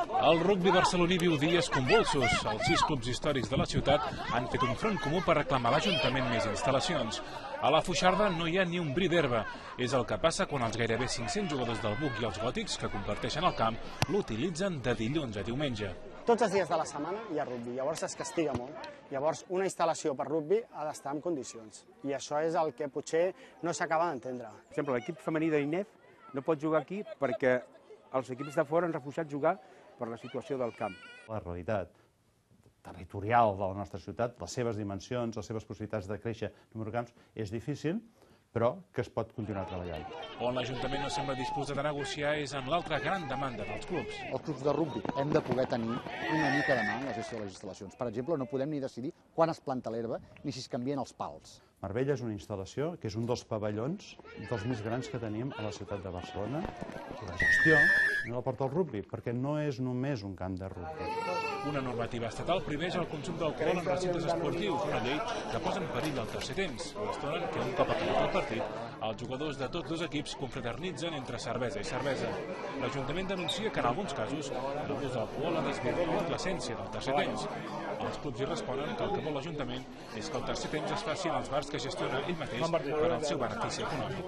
El rugbi barceloní viu dies convulsos. Els 6 clubs històrics de la ciutat han fet un front comú per reclamar a l'Ajuntament més instal·lacions. A la Foixarda no hi ha ni un bri d'herba. És el que passa quan els gairebé 500 jugadors del Buc i els Gòtics, que comparteixen el camp, l'utilitzen de dilluns a diumenge. Tots els dies de la setmana hi ha rugbi, llavors es castiga molt. Llavors una instal·lació per rugbi ha d'estar en condicions. I això és el que potser no s'acaba d'entendre. Per exemple, l'equip femení d'Inef no pot jugar aquí perquè els equips de fora han refusat jugar per la situació del camp. La realitat territorial de la nostra ciutat, les seves dimensions, les seves possibilitats de créixer número de camps, és difícil, però que es pot continuar treballant. On l'Ajuntament no sembla disposat a negociar és en l'altra gran demanda dels clubs. Els clubs de rugbi hem de poder tenir una mica de mà en la gestió de les instal·lacions. Per exemple, no podem ni decidir quan es planta l'herba ni si es canvien els pals. Marbella és una instal·lació que és un dels pavellons dels més grans que tenim a la ciutat de Barcelona. La gestió no la porta el rugbi, perquè no és només un camp de rugbi. Una normativa estatal prohibeix el consum d'alcohol en recintes esportius, una llei que posa en perill el tercer temps, l'estona en què un cop acabat el partit, els jugadors de tots dos equips confraternitzen entre cervesa i cervesa. L'Ajuntament denuncia que en alguns casos l'abús d'alcohol ha desvirtuat l'essència del tercer temps. Els clubs hi responen que el que vol l'Ajuntament és que el tercer temps es faci en els bars que gestiona ell mateix per al seu benefici econòmic.